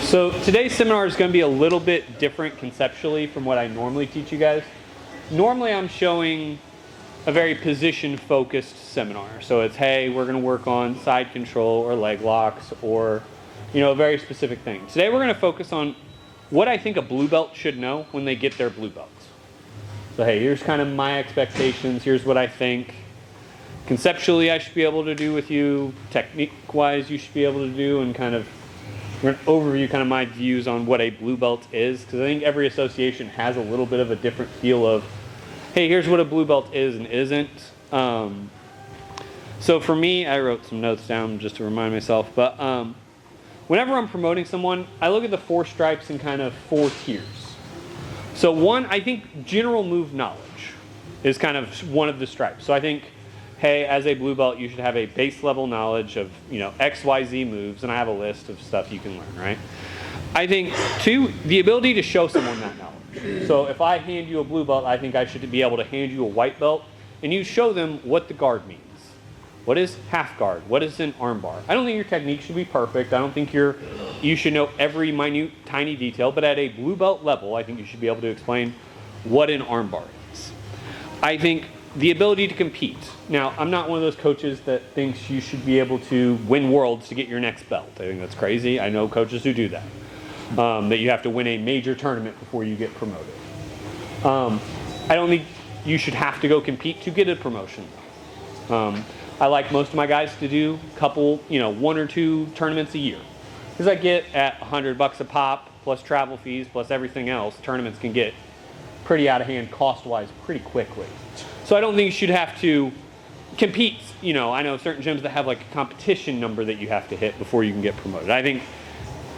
So today's seminar is going to be a little bit different conceptually from what I normally teach you guys. Normally I'm showing a very position-focused seminar. So it's, hey, we're going to work on side control or leg locks or, a very specific thing. Today we're going to focus on what I think a blue belt should know when they get their blue belts. So hey, here's kind of my expectations. Here's what I think conceptually I should be able to do with you. Technique-wise, you should be able to do, and kind of we're going to overview kind of my views on what a blue belt is, because I think every association has a little bit of a different feel of, hey, here's what a blue belt is and isn't. So for me, I wrote some notes down just to remind myself, but whenever I'm promoting someone, I look at the 4 stripes in kind of 4 tiers. So one, I think general move knowledge is kind of one of the stripes. So I think, hey, as a blue belt, you should have a base level knowledge of, X, Y, Z moves, and I have a list of stuff you can learn, right? I think 2, the ability to show someone that knowledge. So if I hand you a blue belt, I think I should be able to hand you a white belt, and you show them what the guard means. What is half guard? What is an arm bar? I don't think your technique should be perfect. I don't think you should know every minute, tiny detail, but at a blue belt level, I think you should be able to explain what an arm bar is. I think the ability to compete. Now, I'm not one of those coaches that thinks you should be able to win worlds to get your next belt. I think that's crazy. I know coaches who do that. That you have to win a major tournament before you get promoted. I don't think you should have to go compete to get a promotion. I like most of my guys to do a couple, 1 or 2 tournaments a year. Because I get at $100 a pop, plus travel fees, plus everything else, tournaments can get pretty out of hand cost-wise pretty quickly. So I don't think you should have to compete. I know certain gyms that have like a competition number that you have to hit before you can get promoted. I think,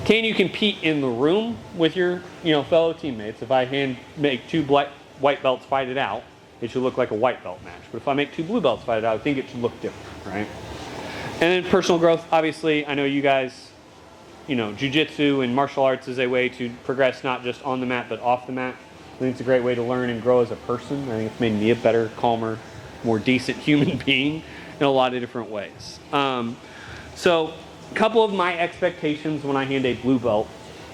can you compete in the room with your fellow teammates? If I make 2 white belts fight it out, it should look like a white belt match. But if I make 2 blue belts fight it out, I think it should look different, right? And then personal growth, obviously, I know you guys, jiu-jitsu and martial arts is a way to progress not just on the mat, but off the mat. I think it's a great way to learn and grow as a person. I think it's made me a better, calmer, more decent human being in a lot of different ways. So a couple of my expectations when I hand a blue belt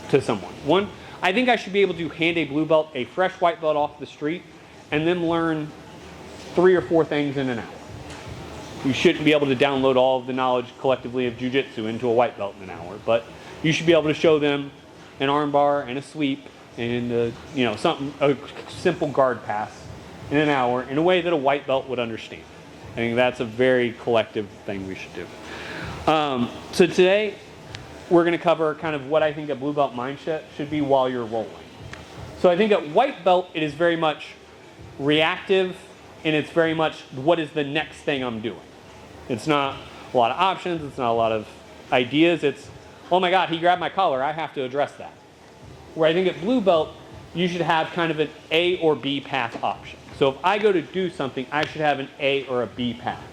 to someone. One, I think I should be able to hand a blue belt a fresh white belt off the street and then learn 3 or 4 things in an hour. You shouldn't be able to download all of the knowledge collectively of jiu-jitsu into a white belt in an hour, but you should be able to show them an arm bar and a sweep and a simple guard pass in an hour in a way that a white belt would understand. I think that's a very collective thing we should do. So today we're going to cover kind of what I think a blue belt mindset should be while you're rolling. So I think at white belt it is very much reactive, and it's very much what is the next thing I'm doing. It's not a lot of options, it's not a lot of ideas, it's, oh my God, he grabbed my collar, I have to address that. Where I think at blue belt, you should have kind of an A or B path option. So if I go to do something, I should have an A or a B path.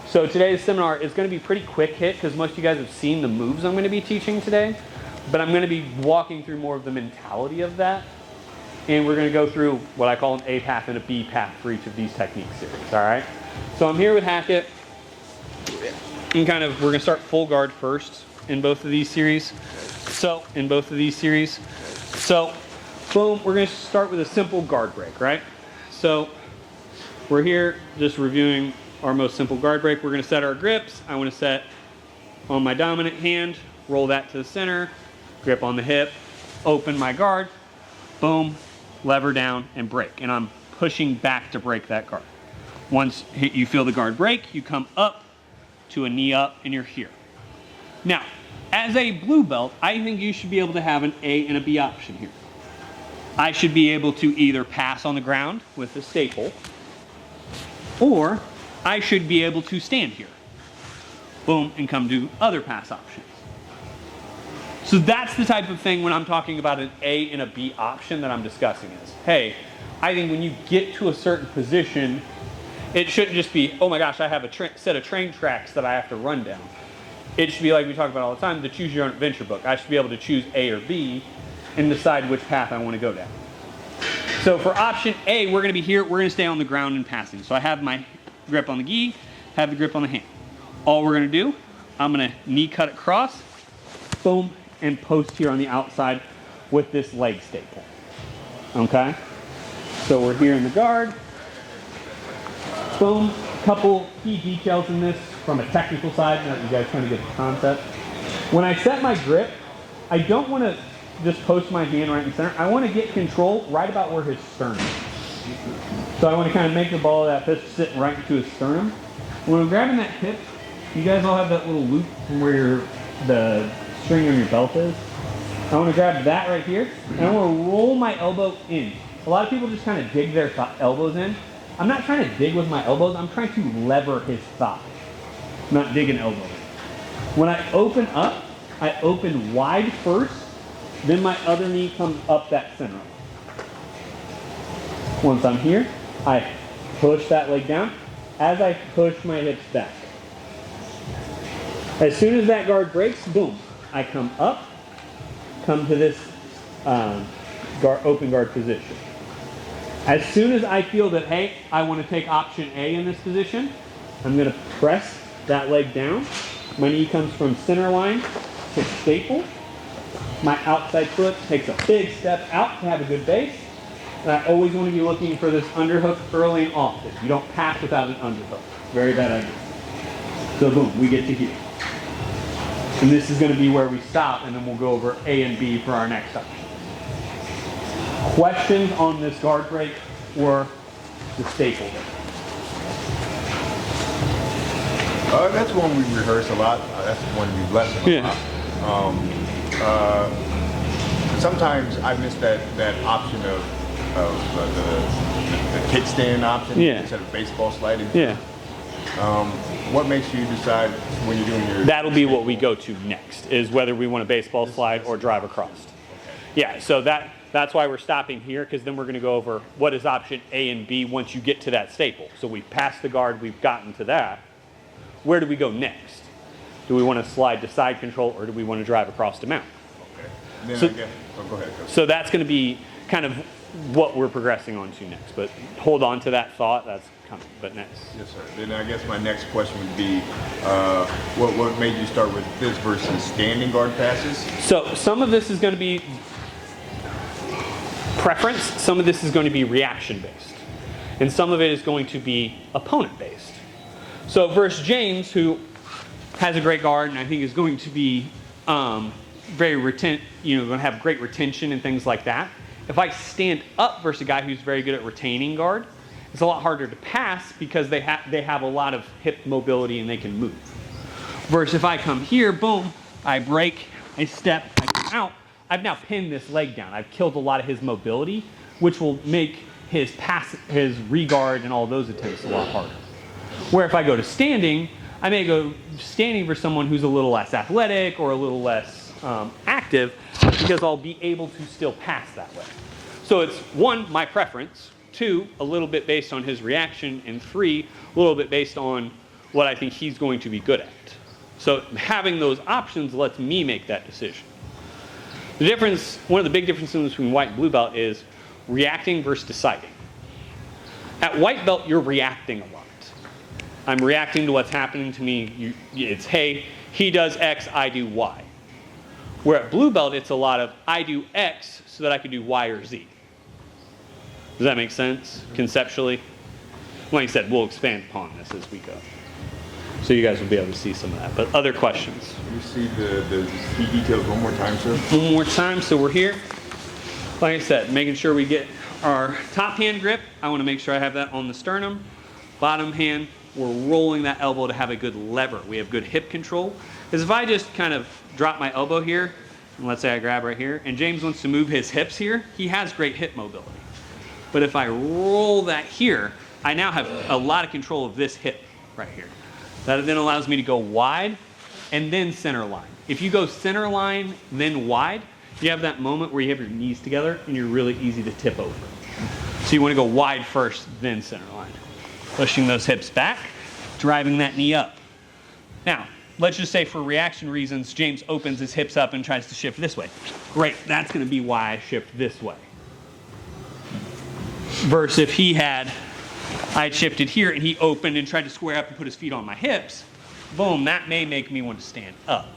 So today's seminar is going to be pretty quick hit because most of you guys have seen the moves I'm going to be teaching today, but I'm going to be walking through more of the mentality of that. And we're going to go through what I call an A path and a B path for each of these technique series, all right? So I'm here with Hackett, and we're going to start full guard first in both of these series. So boom, we're going to start with a simple guard break, right? So we're here just reviewing our most simple guard break. We're going to set our grips. I want to set on my dominant hand, roll that to the center, grip on the hip, open my guard, boom, lever down and break. And I'm pushing back to break that guard. Once you feel the guard break, you come up to a knee up and you're here. Now, as a blue belt, I think you should be able to have an A and a B option here. I should be able to either pass on the ground with a staple, or I should be able to stand here. Boom, and come do other pass options. So that's the type of thing when I'm talking about an A and a B option that I'm discussing is, hey, I think when you get to a certain position, it shouldn't just be, oh my gosh, I have a set of train tracks that I have to run down. It should be like we talk about all the time, the choose your own adventure book. I should be able to choose A or B and decide which path I want to go down. So for option A, we're going to be here, we're going to stay on the ground and passing. So I have my grip on the gi, have the grip on the hand. All we're going to do, I'm gonna knee cut across, boom, and post here on the outside with this leg staple. Okay? So we're here in the guard. Boom. Couple key details in this from a technical side, now that you guys kind of get the concept. When I set my grip, I don't want to just post my hand right in the center. I want to get control right about where his sternum is. So I want to kind of make the ball of that fist sit right into his sternum. When I'm grabbing that hip, you guys all have that little loop from where the string on your belt is. I want to grab that right here, and I want to roll my elbow in. A lot of people just kind of dig their elbows in. I'm not trying to dig with my elbows, I'm trying to lever his thigh, not dig an elbow in. When I open up, I open wide first, then my other knee comes up that center. Once I'm here, I push that leg down as I push my hips back. As soon as that guard breaks, boom, I come up, come to this open guard position. As soon as I feel that, hey, I want to take option A in this position, I'm going to press that leg down. My knee comes from center line to staple. My outside foot takes a big step out to have a good base. And I always want to be looking for this underhook early and often. You don't pass without an underhook. Very bad idea. So boom, we get to here. And this is going to be where we stop, and then we'll go over A and B for our next option. Questions on this guard break or the staple? That's one we rehearse a lot. That's the one we lesson a lot. Sometimes I miss that option of the kickstand option instead of baseball sliding. Yeah. What makes you decide when you're doing your... That'll be what we go to next, is whether we want a baseball slide or drive across. Okay. Yeah, so that's why we're stopping here, because then we're going to go over what is option A and B once you get to that staple. So we've passed the guard, we've gotten to that. Where do we go next? Do we want to slide to side control, or do we want to drive across to mount? Okay. Then So, go ahead. So that's going to be kind of what we're progressing on to next. But hold on to that thought. That's coming. But next. Yes, sir. Then I guess my next question would be, what made you start with this versus standing guard passes? So some of this is going to be preference. Some of this is going to be reaction based. And some of it is going to be opponent based. So versus James, who has a great guard and I think is going to be going to have great retention and things like that. If I stand up versus a guy who's very good at retaining guard, it's a lot harder to pass because they have a lot of hip mobility and they can move. Versus if I come here, boom, I break, I step, I come out, I've now pinned this leg down. I've killed a lot of his mobility, which will make his regard and all those attempts a lot harder. Where if I go to standing, I may go standing for someone who's a little less athletic or a little less active, because I'll be able to still pass that way. So it's 1, my preference, 2, a little bit based on his reaction, and 3, a little bit based on what I think he's going to be good at. So having those options lets me make that decision. The difference, one of the big differences between white and blue belt is reacting versus deciding. At white belt, you're reacting a lot. I'm reacting to what's happening to me. It's, hey, he does X, I do Y. Where at blue belt, it's a lot of, I do X so that I can do Y or Z. Does that make sense, conceptually? Like I said, we'll expand upon this as we go. So you guys will be able to see some of that. But other questions? Can you see the key details one more time, sir? One more time. So we're here. Like I said, making sure we get our top hand grip. I want to make sure I have that on the sternum. Bottom hand, we're rolling that elbow to have a good lever. We have good hip control. Because if I just kind of drop my elbow here, and let's say I grab right here, and James wants to move his hips here, he has great hip mobility. But if I roll that here, I now have a lot of control of this hip right here. That then allows me to go wide and then center line. If you go center line, then wide, you have that moment where you have your knees together and you're really easy to tip over. So you want to go wide first, then center line. Pushing those hips back, driving that knee up. Now, let's just say for reaction reasons, James opens his hips up and tries to shift this way. Great, that's going to be why I shift this way. Versus if I had shifted here and he opened and tried to square up and put his feet on my hips, boom, that may make me want to stand up.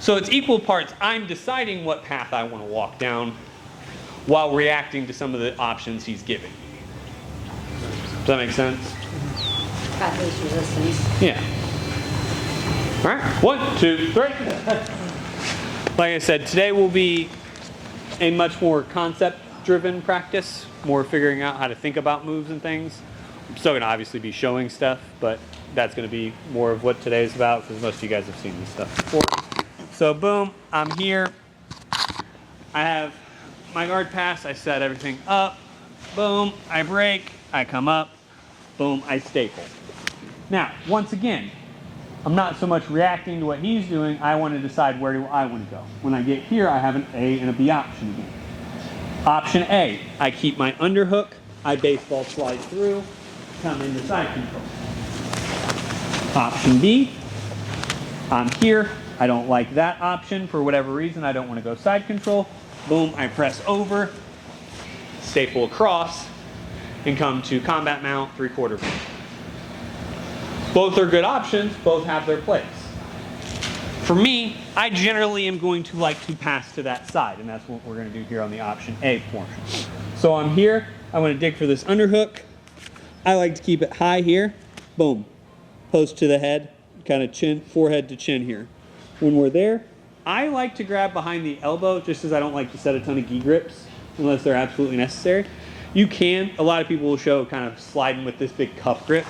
So it's equal parts. I'm deciding what path I want to walk down while reacting to some of the options he's giving. Does that make sense? Got least resistance. Yeah. All right, 1, 2, 3. Like I said, today will be a much more concept-driven practice, more figuring out how to think about moves and things. I'm still going to obviously be showing stuff, but that's going to be more of what today's about because most of you guys have seen this stuff before. So boom, I'm here. I have my guard pass. I set everything up. Boom, I break. I come up. Boom, I staple. Now, once again, I'm not so much reacting to what he's doing. I want to decide where do I want to go. When I get here, I have an A and a B option again. Option A, I keep my underhook. I baseball slide through, come into side control. Option B, I'm here. I don't like that option for whatever reason. I don't want to go side control. Boom, I press over, staple across, and come to combat mount 3/4 V. Both are good options, both have their place. For me, I generally am going to like to pass to that side, and that's what we're going to do here on the option A portion. So I'm here, I want to dig for this underhook. I like to keep it high here. Boom. Post to the head, kind of chin, forehead to chin here. When we're there, I like to grab behind the elbow just as I don't like to set a ton of gi grips unless they're absolutely necessary. You can, a lot of people will show kind of sliding with this big cuff grip.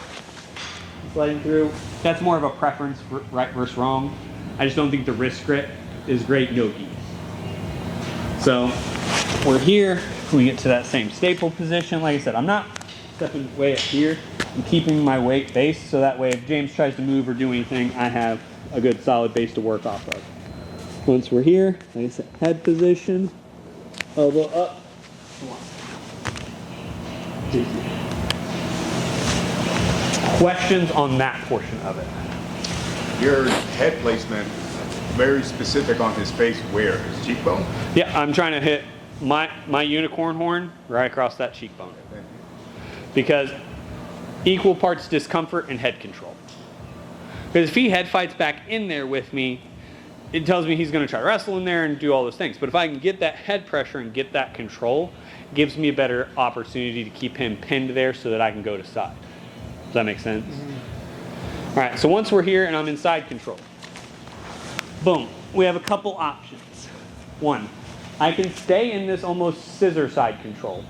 Sliding through. That's more of a preference for right versus wrong. I just don't think the wrist grip is great no-gi. So we're here. We get to that same staple position. Like I said, I'm not stepping way up here. I'm keeping my weight base so that way if James tries to move or do anything, I have a good solid base to work off of. Once we're here, like I said, head position, elbow up. Questions on that portion of it? Your head placement, very specific on his face. Where? His cheekbone? Yeah, I'm trying to hit my unicorn horn right across that cheekbone. Because equal parts discomfort and head control. Because if he head fights back in there with me, it tells me he's going to try to wrestle in there and do all those things. But if I can get that head pressure and get that control, it gives me a better opportunity to keep him pinned there so that I can go to side. Does that make sense? Mm-hmm. All right, so once we're here and I'm in side control, boom, we have a couple options. One, I can stay in this almost scissor side control,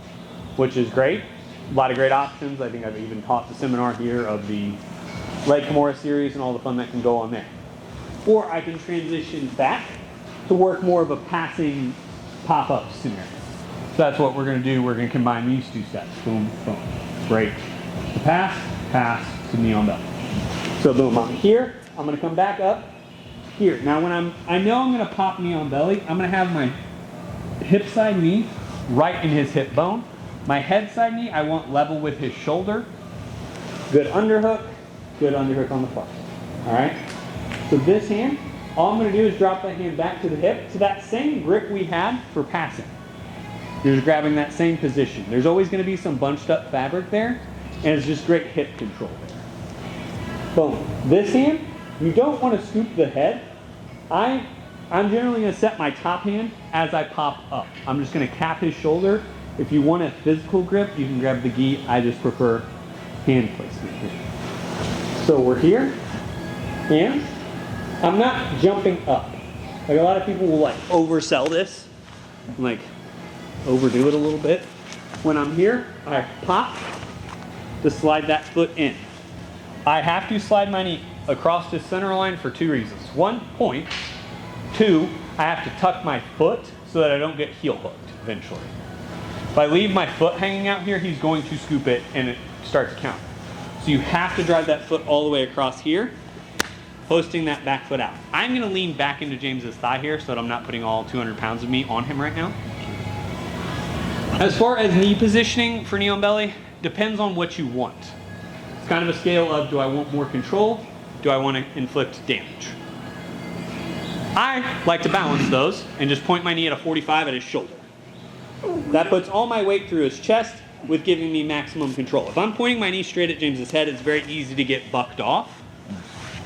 which is great. A lot of great options. I think I've even taught the seminar here of the leg Kimura series and all the fun that can go on there. Or I can transition back to work more of a passing pop-up scenario. So that's what we're going to do. We're going to combine these two steps. Boom, boom. Break to pass to knee on belly. So boom, I'm here. I'm going to come back up here. Now when I know I'm going to pop knee on belly, I'm going to have my hip side knee right in his hip bone. My head side knee, I want level with his shoulder. Good underhook on the far side. All right? So this hand, all I'm going to do is drop that hand back to the hip to that same grip we had for passing. You're just grabbing that same position. There's always going to be some bunched up fabric there, and it's just great hip control there. Boom. This hand, you don't want to scoop the head. I'm generally going to set my top hand as I pop up. I'm just going to cap his shoulder. If you want a physical grip, you can grab the gi. I just prefer hand placement here. So we're here, and I'm not jumping up. Like a lot of people will like oversell this, like overdo it a little bit. When I'm here, I pop to slide that foot in. I have to slide my knee across this center line for two reasons. One, point. Two, I have to tuck my foot so that I don't get heel hooked eventually. If I leave my foot hanging out here, he's going to scoop it and it starts to count. So you have to drive that foot all the way across here, posting that back foot out. I'm going to lean back into James's thigh here so that I'm not putting all 200 pounds of me on him right now. As far as knee positioning for knee on belly, depends on what you want. It's kind of a scale of, do I want more control? Do I want to inflict damage? I like to balance those and just point my knee at a 45 at his shoulder. That puts all my weight through his chest with giving me maximum control. If I'm pointing my knee straight at James's head, it's very easy to get bucked off.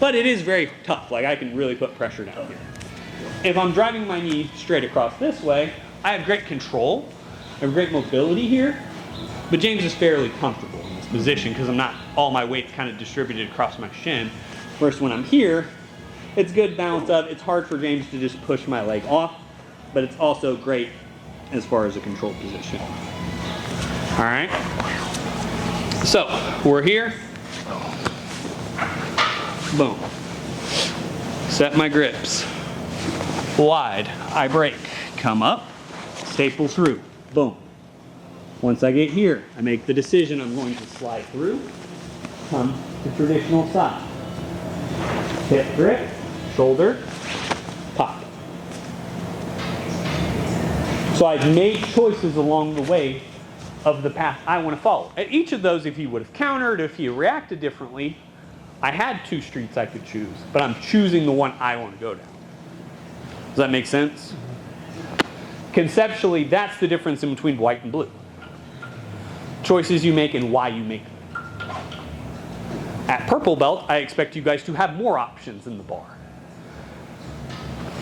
But it is very tough. Like I can really put pressure down here. If I'm driving my knee straight across this way, I have great control. I have great mobility here. But James is fairly comfortable in this position because I'm not, all my weight's kind of distributed across my shin. Whereas when I'm here, it's good balance up. It's hard for James to just push my leg off, but it's also great as far as a control position. All right. So we're here. Boom. Set my grips. Wide. I brake. Come up. Staple through. Boom. Once I get here, I make the decision I'm going to slide through. Come to traditional side. Hip grip. Shoulder. Pop. So I've made choices along the way of the path I want to follow. At each of those, if he would have countered, if he reacted differently, I had 2 streets I could choose, but I'm choosing the one I want to go down. Does that make sense? Conceptually, that's the difference in between white and blue. Choices you make and why you make them. At purple belt, I expect you guys to have more options in the bar.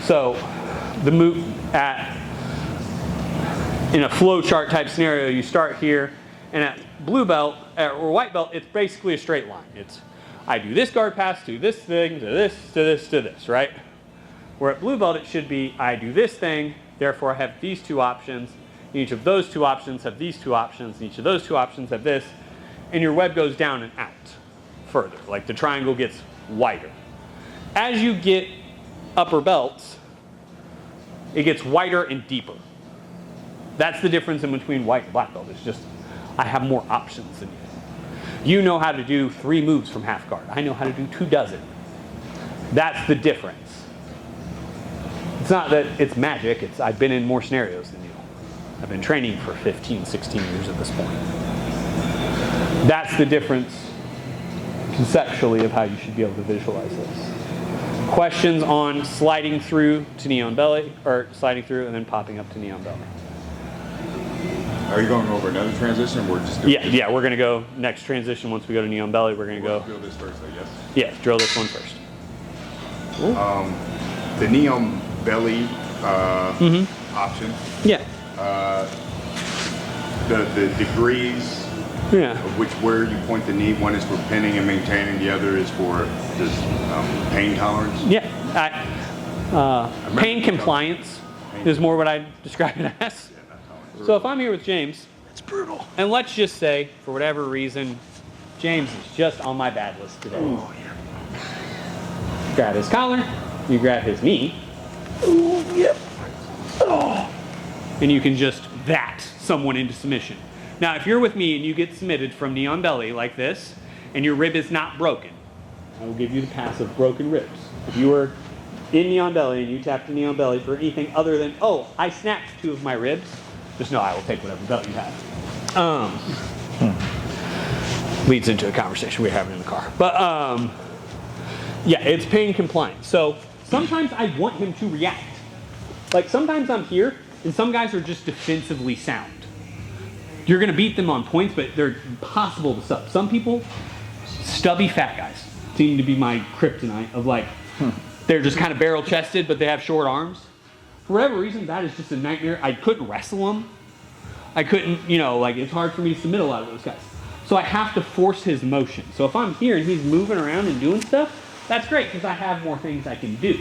So, the move in a flow chart type scenario, you start here, and at blue belt or white belt, it's basically a straight line. It's I do this guard pass to this thing, to this, to this, to this, right? Where at blue belt, it should be I do this thing, therefore I have these 2 options. Each of those 2 options have these 2 options. Each of those 2 options have this, and your web goes down and out further. Like the triangle gets wider. As you get upper belts, it gets wider and deeper. That's the difference in between white and black belt. It's just I have more options than you. You know how to do 3 moves from half guard. I know how to do 24. That's the difference. It's not that it's magic. It's I've been in more scenarios than you. I've been training for 15, 16 years at this point. That's the difference conceptually of how you should be able to visualize this. Questions on sliding through to knee on belly, or sliding through and then popping up to knee on belly? Are you going over another transition, or we're just doing this? Yeah, we're going to go next transition. Once we go to knee on belly, we're going to go. Drill this first, I guess. Yeah, drill this one first. The knee on belly option. Yeah. The degrees Yeah. of which where you point the knee. One is for pinning and maintaining. The other is for just pain tolerance. Yeah. Pain compliance is more what I describe it as. So if I'm here with James, It's brutal. and let's just say, for whatever reason, James is just on my bad list today. Oh, yeah. Grab his collar, you grab his knee, Ooh, yep. Oh. and you can just that someone into submission. Now, if you're with me and you get submitted from knee on belly like this, and your rib is not broken, I will give you the pass of broken ribs. If you were in knee on belly and you tapped a knee on belly for anything other than, oh, I snapped 2 of my ribs, just know I will take whatever belt you have. Leads into a conversation we were having in the car. But yeah, it's pain compliant. So sometimes I want him to react. Like sometimes I'm here and some guys are just defensively sound. You're going to beat them on points, but they're impossible to sub. Some people, stubby fat guys, seem to be my kryptonite of like, they're just kind of barrel chested, but they have short arms. For whatever reason, that is just a nightmare. I couldn't wrestle them. I couldn't, like it's hard for me to submit a lot of those guys. So I have to force his motion. So if I'm here and he's moving around and doing stuff, that's great because I have more things I can do.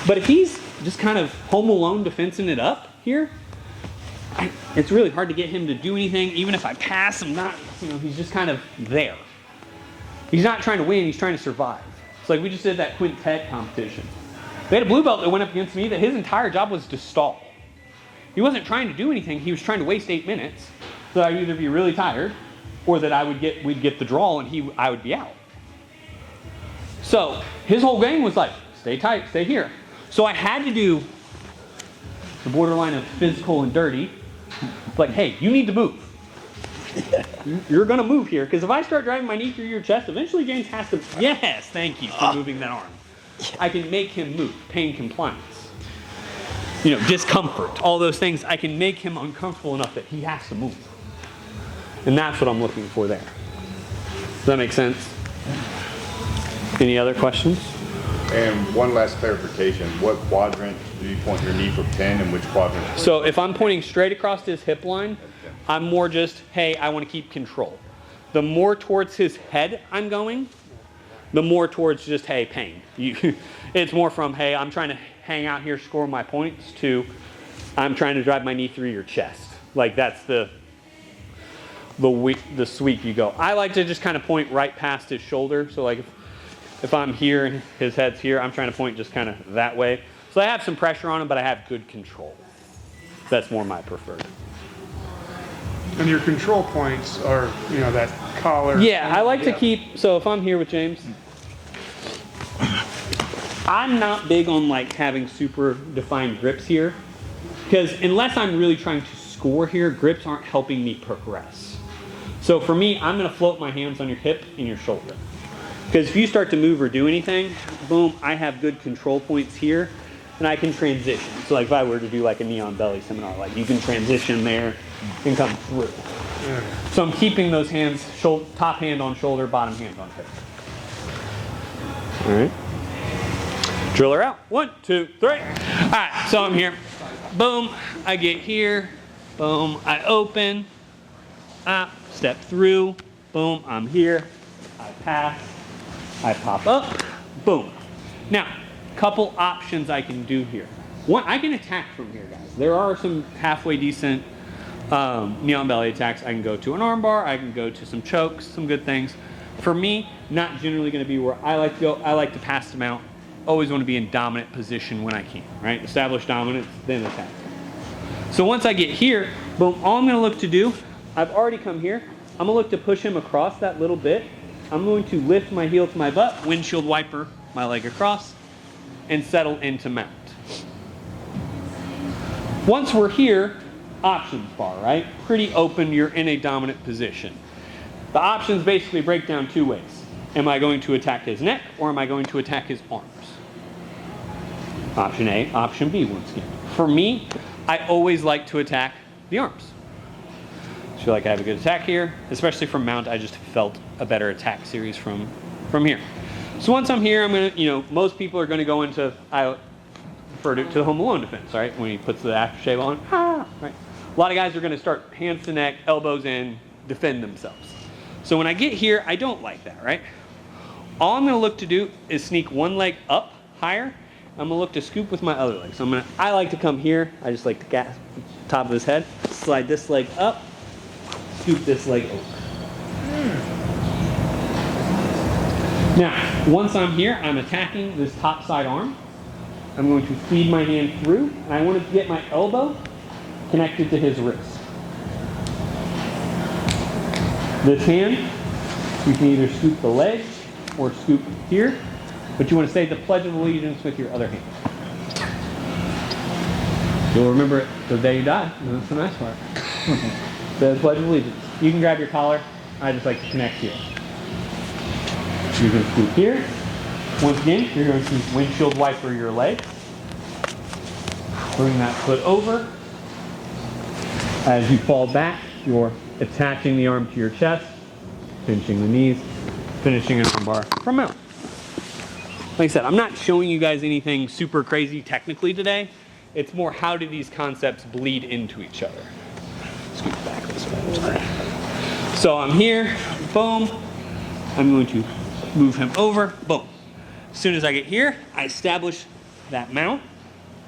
But if he's just kind of home alone defensing it up here, it's really hard to get him to do anything. Even if I pass him, he's just kind of there. He's not trying to win, he's trying to survive. It's like we just did that quintet competition. They had a blue belt that went up against me that his entire job was to stall. He wasn't trying to do anything, he was trying to waste 8 minutes so that I'd either be really tired or that we'd get the draw and I would be out. So his whole game was like, stay tight, stay here. So I had to do the borderline of physical and dirty. Like, hey, you need to move. You're going to move here because if I start driving my knee through your chest, eventually James has to, yes, thank you for moving that arm. I can make him move, pain compliance. Discomfort, all those things. I can make him uncomfortable enough that he has to move. And that's what I'm looking for there. Does that make sense? Any other questions? And one last clarification, what quadrant do you point your knee for pin and which quadrant? So if I'm pointing straight across his hip line, I'm more just, hey, I want to keep control. The more towards his head I'm going, the more towards just, hey, pain. It's more from, hey, I'm trying to hang out here, score my points, to I'm trying to drive my knee through your chest. Like that's the sweep you go. I like to just kind of point right past his shoulder. So like if I'm here and his head's here, I'm trying to point just kind of that way. So I have some pressure on him, but I have good control. That's more my preferred. And your control points are, you know, that collar. Yeah, I like to keep, so if I'm here with James, I'm not big on like having super defined grips here, because unless I'm really trying to score here, grips aren't helping me progress. So for me, I'm going to float my hands on your hip and your shoulder. Because if you start to move or do anything, boom, I have good control points here, and I can transition. So like if I were to do like a knee on belly seminar, like you can transition there and come through. Yeah. So I'm keeping those hands, top hand on shoulder, bottom hand on hip. All right. Driller out. 1, 2, 3. All right, so I'm here. Boom, I get here. Boom, I open. Step through. Boom, I'm here. I pass. I pop up. Boom. Now, couple options I can do here. One, I can attack from here, guys. There are some halfway decent knee on belly attacks. I can go to an armbar. I can go to some chokes, some good things. For me, not generally going to be where I like to go. I like to pass them out. Always want to be in dominant position when I can, right? Establish dominance, then attack. So once I get here, boom, all I'm going to look to do, I've already come here. I'm going to look to push him across that little bit. I'm going to lift my heel to my butt, windshield wiper my leg across, and settle into mount. Once we're here, options bar, right? Pretty open, you're in a dominant position. The options basically break down two ways. Am I going to attack his neck, or am I going to attack his arms? Option A, option B, once again. For me, I always like to attack the arms. I feel like I have a good attack here, especially from mount. I just felt a better attack series from here. So once I'm here, I'm gonna, most people are gonna go into, I refer to the Home Alone defense, right? When he puts the aftershave on, right? A lot of guys are gonna start hands to neck, elbows in, defend themselves. So when I get here, I don't like that, right? All I'm gonna look to do is sneak one leg up higher. I'm gonna look to scoop with my other leg. So I like to come here. I just like to gasp top of his head, slide this leg up, scoop this leg over. Now, once I'm here, I'm attacking this top side arm. I'm going to feed my hand through, and I want to get my elbow connected to his wrist. This hand, you can either scoop the leg or scoop here, but you want to say the Pledge of Allegiance with your other hand. You'll remember it the day you die. That's the nice part. The Pledge of Allegiance. You can grab your collar. I just like to connect here. You can scoop here. Once again, you're going to windshield wiper your leg. Bring that foot over. As you fall back, you're attaching the arm to your chest, pinching the knees, finishing an armbar from mount. Like I said, I'm not showing you guys anything super crazy technically today. It's more how do these concepts bleed into each other. Scoot back this way, I'm sorry. So I'm here, boom. I'm going to move him over, boom. As soon as I get here, I establish that mount.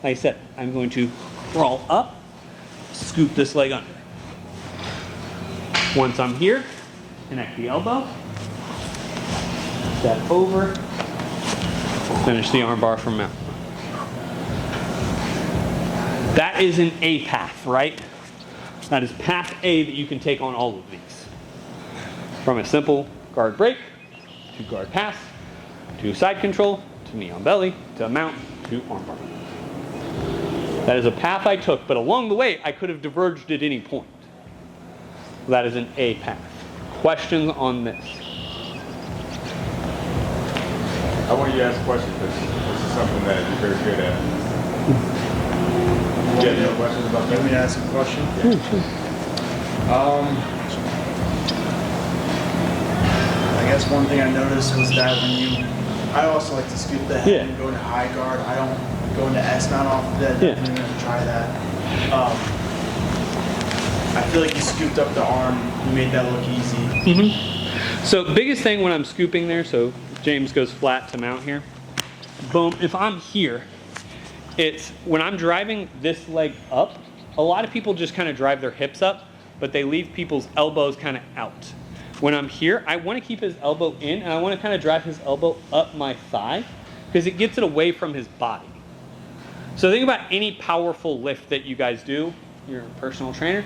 Like I said, I'm going to crawl up, scoop this leg under. Once I'm here, connect the elbow, step over, finish the armbar from mount. That is an A path, right? That is path A that you can take on all of these. From a simple guard break, to guard pass, to side control, to knee on belly, to mount, to armbar. That is a path I took, but along the way, I could have diverged at any point. That is an A path. Questions on this? I want you to ask questions because this is something that you're very good at. You have any questions about that? Let me ask a question. I guess one thing I noticed was that when you I also like to scoop the head Yeah. and go into high guard. I don't go into S mount off of that. Yeah. Definitely gonna try that. I feel like you scooped up the arm. You made that look easy. So biggest thing when I'm scooping there, so James goes flat to mount here. Boom, if I'm here, it's when I'm driving this leg up, a lot of people just kind of drive their hips up, but they leave people's elbows kind of out. When I'm here, I want to keep his elbow in, and I want to kind of drive his elbow up my thigh, because it gets it away from his body. So think about any powerful lift that you guys do, you're a personal trainer.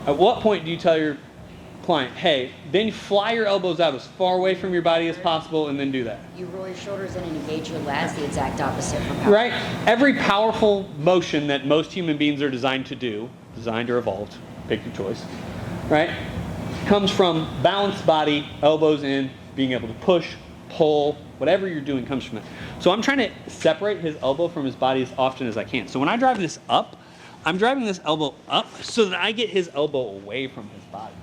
At what point do you tell your client, hey, then you fly your elbows out as far away from your body as possible and then do that? You roll your shoulders in and engage your lats, the exact opposite from power. Right? Every powerful motion that most human beings are designed to do, designed or evolved, pick your choice, right? Comes from balanced body, elbows in, being able to push, pull, whatever you're doing comes from that. So I'm trying to separate his elbow from his body as often as I can. So when I drive this up, I'm driving this elbow up so that I get his elbow away from his body.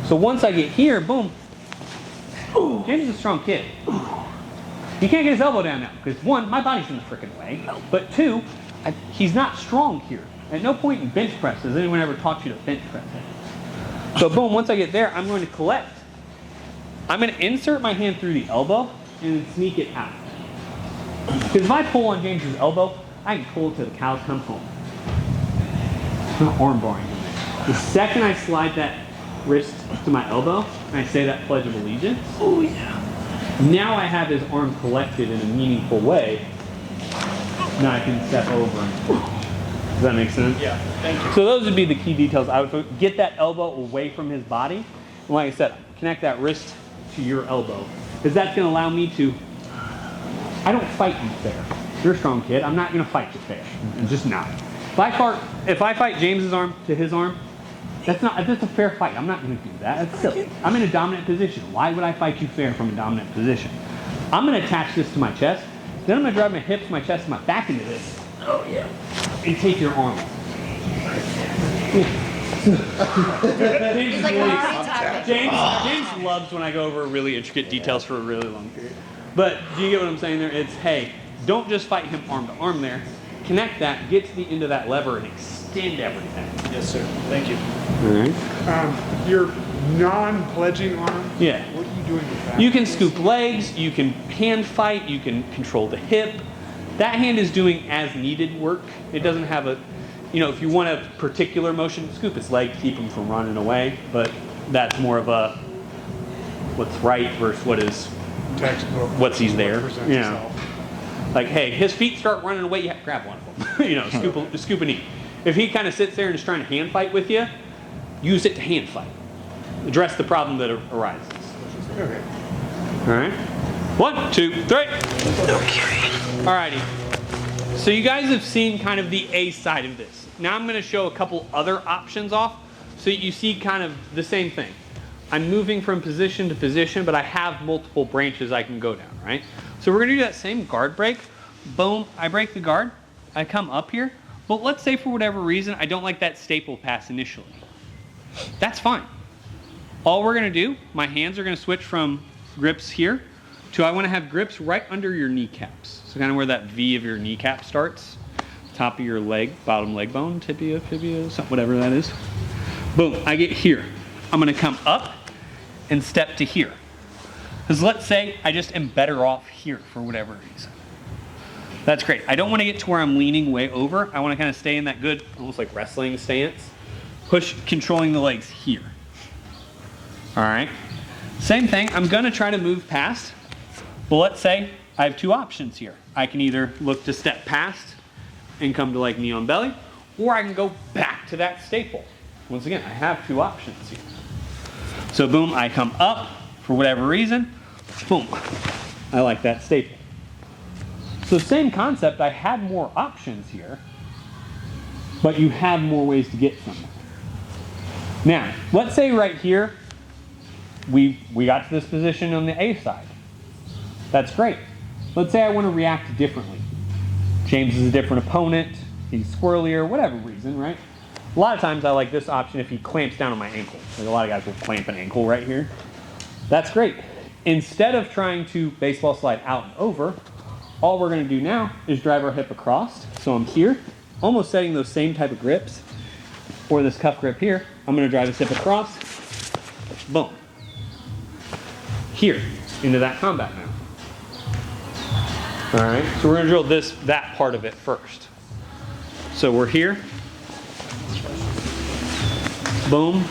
So once I get here, boom. James is a strong kid. He can't get his elbow down now because one, my body's in the freaking way. But two, he's not strong here. At no point in bench press has anyone ever taught you to bench press him. So boom, once I get there, I'm going to collect. I'm going to insert my hand through the elbow and sneak it out. Because if I pull on James's elbow, I can pull it till the cows come home. It's not arm barring him there. The second I slide that wrist to my elbow and I say that Pledge of Allegiance, Oh yeah. now I have his arm collected in a meaningful way. Now I can step over and does that make sense? Yeah, thank you. So those would be the key details. I would get that elbow away from his body. And like I said, connect that wrist to your elbow. Because that's going to allow me to, I don't fight you fair. You're a strong kid. I'm not going to fight you fair. I'm just not. If I fight James's arm to his arm, that's a fair fight. I'm not going to do that. That's silly. I'm in a dominant position. Why would I fight you fair from a dominant position? I'm going to attach this to my chest. Then I'm going to drive my hips, my chest, and my back into this. Oh yeah. And take your arm. He's like, we're already talking. James loves when I go over really intricate details for a really long period. But do you get what I'm saying there? It's, hey, don't just fight him arm to arm there. Connect that, get to the end of that lever, and extend everything. Yes, sir. Thank you. All right. Your non-pledging arm, Yeah. what are you doing with that? You can scoop legs, you can hand fight, you can control the hip. That hand is doing as needed work. It doesn't have a, if you want a particular motion, scoop his leg, keep him from running away. But that's more of a what's right versus what is, Textbook. what's he's there. Present Yeah. yourself. Like, hey, his feet start running away, you have to grab one of them. Scoop a knee. If he kind of sits there and is trying to hand fight with you, use it to hand fight. Address the problem that arises. Okay. All right. 1, 2, 3. Okay. Alrighty. So you guys have seen kind of the A side of this. Now I'm going to show a couple other options off so you see kind of the same thing. I'm moving from position to position, but I have multiple branches I can go down, right? So we're going to do that same guard break. Boom, I break the guard. I come up here. But let's say for whatever reason, I don't like that staple pass initially. That's fine. All we're going to do, my hands are going to switch from grips here to I want to have grips right under your kneecaps. So kind of where that V of your kneecap starts. Top of your leg, bottom leg bone, tibia, fibia, whatever that is. Boom, I get here. I'm going to come up and step to here. Because let's say I just am better off here for whatever reason. That's great. I don't want to get to where I'm leaning way over. I want to kind of stay in that good, almost like wrestling stance. Controlling the legs here. All right. Same thing. I'm going to try to move past. But let's say I have two options here. I can either look to step past and come to like knee on belly, or I can go back to that staple. Once again, I have two options here. So boom, I come up for whatever reason. Boom. I like that staple. So same concept, I had more options here, but you have more ways to get somewhere. Now, let's say right here, we got to this position on the A side. That's great. Let's say I want to react differently. James is a different opponent, he's squirrelier, whatever reason, right? A lot of times I like this option if he clamps down on my ankle. Like a lot of guys will clamp an ankle right here. That's great. instead of trying to baseball slide out and over, all we're going to do now is drive our hip across. So I'm here, almost setting those same type of grips, or this cuff grip here. I'm going to drive this hip across, boom. Here, into that combat mount. All right, so we're going to drill that part of it first. So we're here, boom.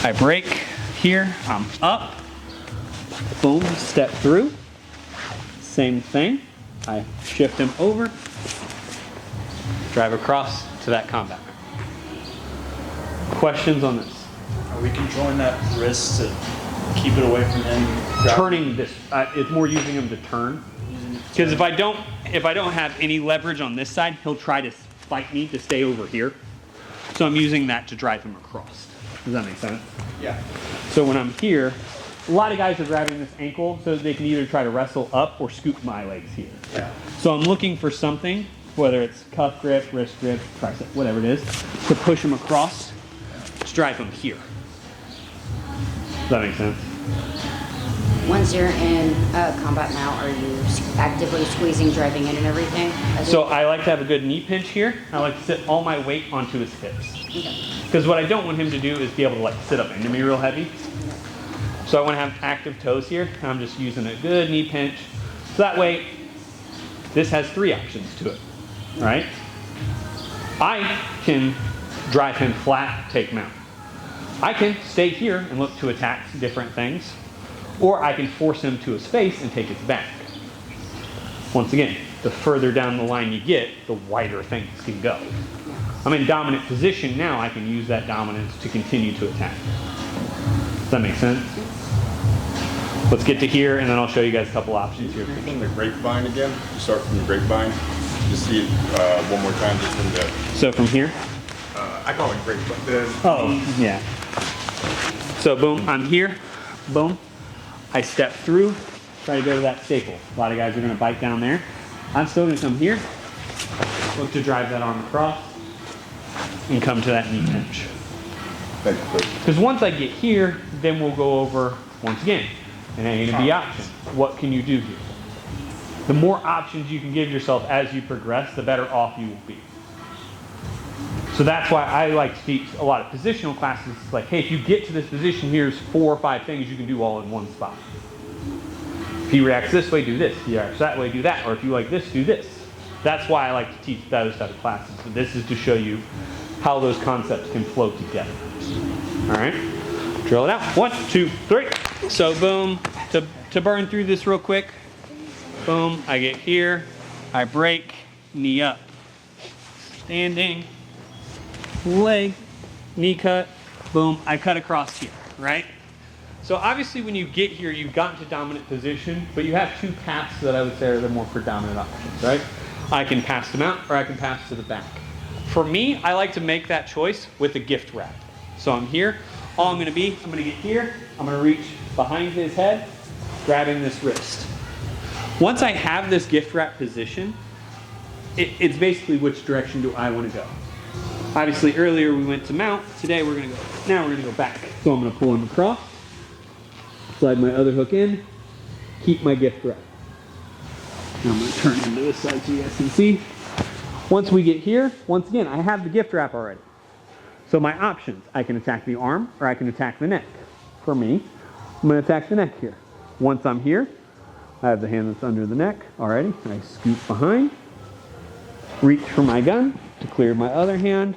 I break here, I'm up, boom, step through. Same thing, I shift him over, drive across to that combat mount. Questions on this? Are we controlling that wrist to keep it away from him? Turning this, it's more using him to turn. Because if I don't have any leverage on this side, he'll try to fight me to stay over here. So I'm using that to drive him across. Does that make sense? Yeah. So when I'm here, a lot of guys are grabbing this ankle so they can either try to wrestle up or scoop my legs here. Yeah. So I'm looking for something, whether it's cuff grip, wrist grip, tricep, whatever it is, to push him across, to drive him here. Does that make sense? Once you're in combat mount, are you actively squeezing, driving in and everything? So I like to have a good knee pinch here. I like to sit all my weight onto his hips. Because what I don't want him to do is be able to like sit up into me real heavy. So I want to have active toes here. I'm just using a good knee pinch. So that way, this has 3 options to it, right? I can drive him flat, take mount. I can stay here and look to attack different things, or I can force him to his face and take his back. Once again, the further down the line you get, the wider things can go. I'm in dominant position now, I can use that dominance to continue to attack. Does that make sense? Let's get to here, and then I'll show you guys a couple options here. From the grapevine again, start from the grapevine. Just see it one more time, just from the, So from here, I call it grapevine. oh, yeah. So boom, I'm here, boom. I step through, try to go to that staple. A lot of guys are gonna bite down there. I'm still gonna come here, look to drive that arm across, and come to that knee pinch. Thank you, Chris. Because once I get here, then we'll go over, once again, an A and a B option. What can you do here? The more options you can give yourself as you progress, the better off you will be. So that's why I like to teach a lot of positional classes. It's like, hey, if you get to this position, here's 4 or 5 things you can do all in one spot. If he reacts this way, do this. If he reacts that way, do that. Or if you like this, do this. That's why I like to teach those type of classes. So this is to show you how those concepts can flow together. All right, drill it out. 1, 2, 3. So boom, to burn through this real quick. Boom, I get here, I break, knee up. Standing, leg, knee cut, boom, I cut across here, right? So obviously when you get here, you've gotten to dominant position, but you have 2 paths that I would say are the more predominant options, right? I can pass them out or I can pass to the back. For me, I like to make that choice with a gift wrap. So I'm here, all I'm gonna get here, I'm gonna reach behind his head, grabbing this wrist. Once I have this gift wrap position, it's basically which direction do I want to go. Obviously earlier we went to mount, today we're gonna go back. So I'm gonna pull him across, slide my other hook in, keep my gift wrap. Now I'm gonna turn him to this side so you guys can see. Once we get here, once again, I have the gift wrap already. So my options, I can attack the arm or I can attack the neck. For me, I'm gonna attack the neck here. Once I'm here, I have the hand that's under the neck already. I scoop behind, reach for my gun to clear my other hand.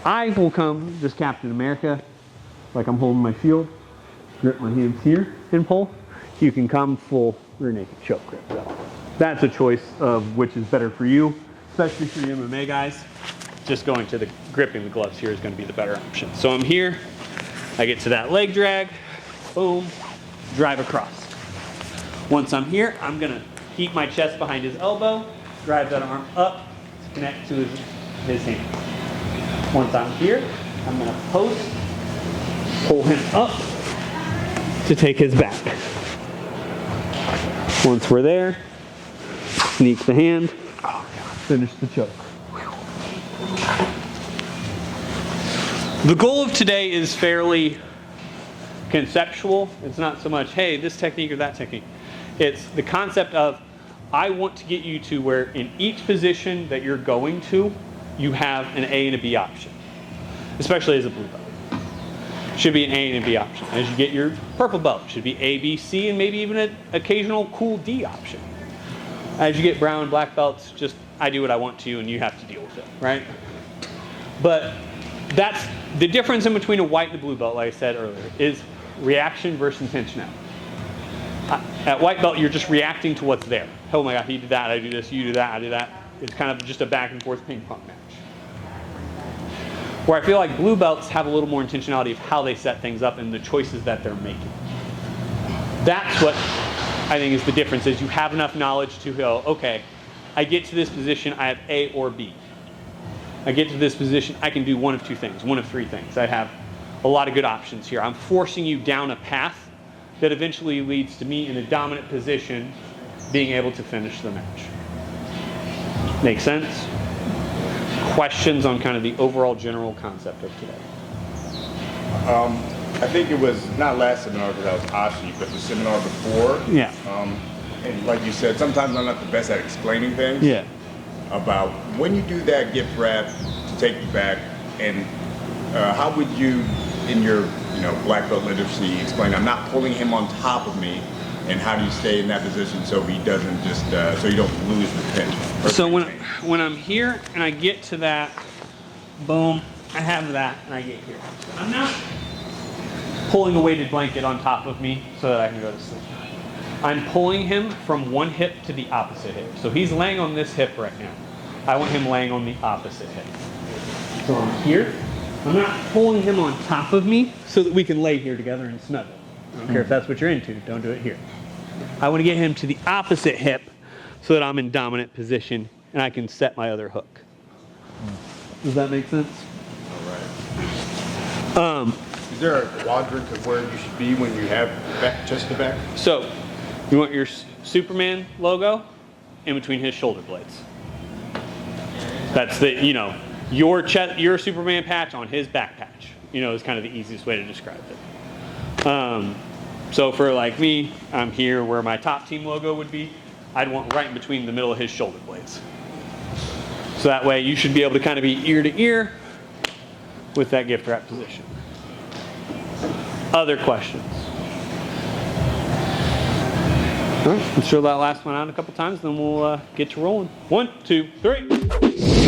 I will come just Captain America, like I'm holding my shield, grip my hands here and pull. You can come full rear naked choke grip though. That's a choice of which is better for you, especially for you MMA guys. Just going to the gripping the gloves here is going to be the better option. So I'm here, I get to that leg drag, boom, drive across. Once I'm here, I'm going to keep my chest behind his elbow, drive that arm up to connect to his hand. Once I'm here, I'm going to post, pull him up to take his back. Once we're there, sneak the hand, finish the choke. The goal of today is fairly conceptual. It's not so much, hey, this technique or that technique. It's the concept of, I want to get you to where in each position that you're going to, you have an A and a B option, especially as a blue belt. Should be an A and a B option. As you get your purple belt, it should be A, B, C, and maybe even an occasional cool D option. As you get brown and black belts, just I do what I want to and you have to deal with it, right? But that's the difference in between a white and a blue belt, like I said earlier, is reaction versus intentionality. At white belt, you're just reacting to what's there. Oh my God, he did that, I do this, you do that, I do that. It's kind of just a back and forth ping pong match. Where I feel like blue belts have a little more intentionality of how they set things up and the choices that they're making. That's what I think is the difference, is you have enough knowledge to go, okay, I get to this position, I have A or B. I get to this position, I can do one of two things, one of three things. I have a lot of good options here. I'm forcing you down a path that eventually leads to me in a dominant position being able to finish the match. Make sense? Questions on kind of the overall general concept of today? I think it was not last seminar because I was Ashi, but the seminar before. Yeah. And like you said, sometimes I'm not the best at explaining things. Yeah. About when you do that gift wrap to take you back, and how would you, in your black belt literacy, explain? I'm not pulling him on top of me, and how do you stay in that position so he doesn't just so you don't lose the pin? So when I'm here and I get to that, boom, I have that and I get here. I'm not pulling a weighted blanket on top of me so that I can go to sleep. I'm pulling him from one hip to the opposite hip. So he's laying on this hip right now. I want him laying on the opposite hip. So I'm here. I'm not pulling him on top of me so that we can lay here together and snuggle. I don't care if that's what you're into. Don't do it here. I want to get him to the opposite hip so that I'm in dominant position and I can set my other hook. Does that make sense? All right. Is there a quadrant of where you should be when you have back, chest to back? So, you want your Superman logo in between his shoulder blades. That's the, your chest, your Superman patch on his back patch. Is kind of the easiest way to describe it. So for like me, I'm here where my top team logo would be. I'd want right in between the middle of his shoulder blades. So that way you should be able to kind of be ear to ear with that gift wrap position. Other questions? All right, let's show that last one out a couple times, then we'll get you rolling. 1, 2, 3.